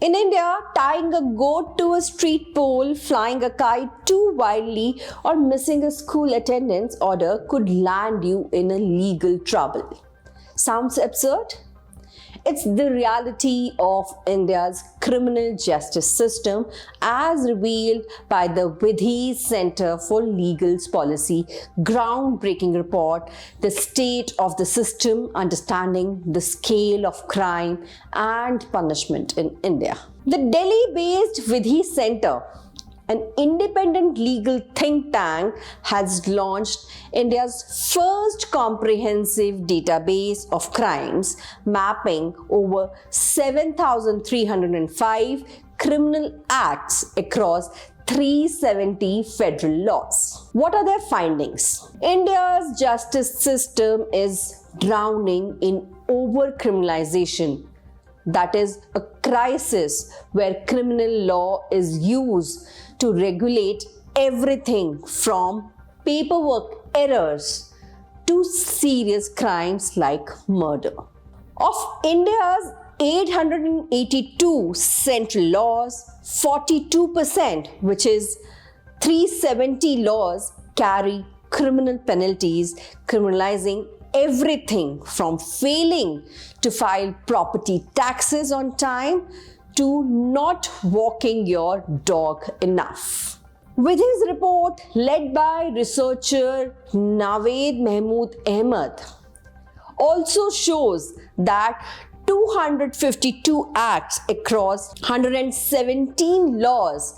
In India, tying a goat to a street pole, flying a kite too wildly, or missing a school attendance order could land you in a legal trouble. Sounds absurd? It's the reality of India's criminal justice system as revealed by the Vidhi Center for Legal Policy groundbreaking report, The State of the System, Understanding the Scale of Crime and Punishment in India. The Delhi-based Vidhi Center, an independent legal think tank, has launched India's first comprehensive database of crimes, mapping over 7,305 criminal acts across 370 federal laws. What are their findings? India's justice system is drowning in over-criminalization. That is a crisis where criminal law is used to regulate everything from paperwork errors to serious crimes like murder. Of India's 882 central laws, 42%, which is 370 laws, carry criminal penalties, criminalizing everything from failing to file property taxes on time to not walking your dog enough. With his report led by researcher Naved Mahmood Ahmed, also shows that 252 acts across 117 laws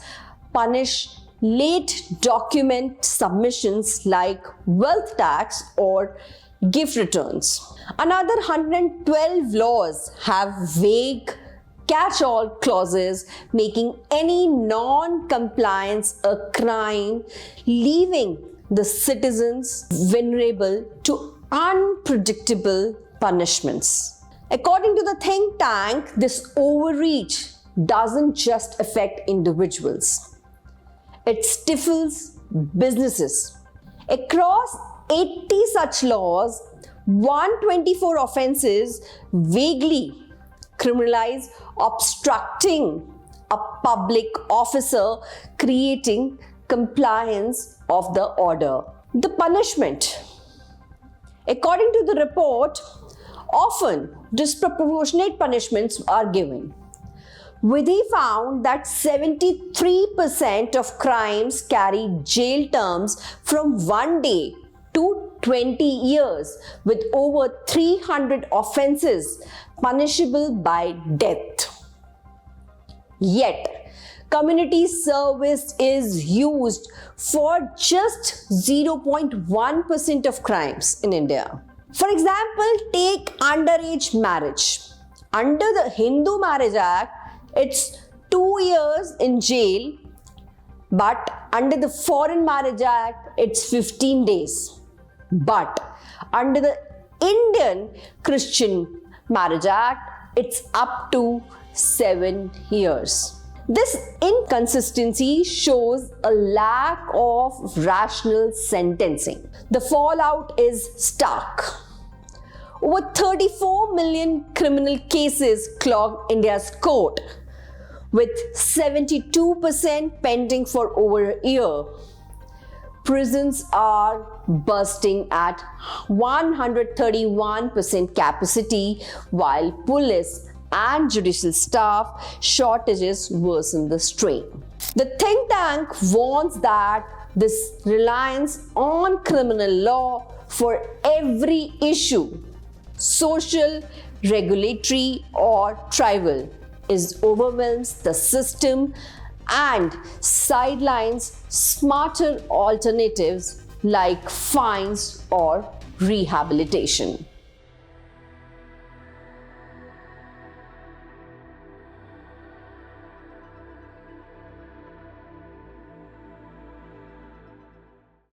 punish late document submissions like wealth tax or gift returns. Another 112 laws have vague catch-all clauses making any non-compliance a crime, leaving the citizens vulnerable to unpredictable punishments. According to the think tank, this overreach doesn't just affect individuals. It stifles businesses. Across 80 such laws, 124 offenses vaguely criminalize obstructing a public officer, creating compliance of the order. The punishment. According to the report, often disproportionate punishments are given. Vidhi found that 73% of crimes carry jail terms from 1 day to 20 years, with over 300 offenses punishable by death. Yet, community service is used for just 0.1% of crimes in India. For example, take underage marriage. Under the Hindu Marriage Act, it's 2 years in jail, but under the Foreign Marriage Act, it's 15 days. But under the Indian Christian Marriage Act, it's up to 7 years. This inconsistency shows a lack of rational sentencing. The fallout is stark. Over 34 million criminal cases clog India's court, with 72% pending for over a year. Prisons are bursting at 131% capacity, while police and judicial staff shortages worsen the strain. The think tank warns that this reliance on criminal law for every issue, social, regulatory, or tribal, overwhelms the system and sidelines smarter alternatives like fines or rehabilitation.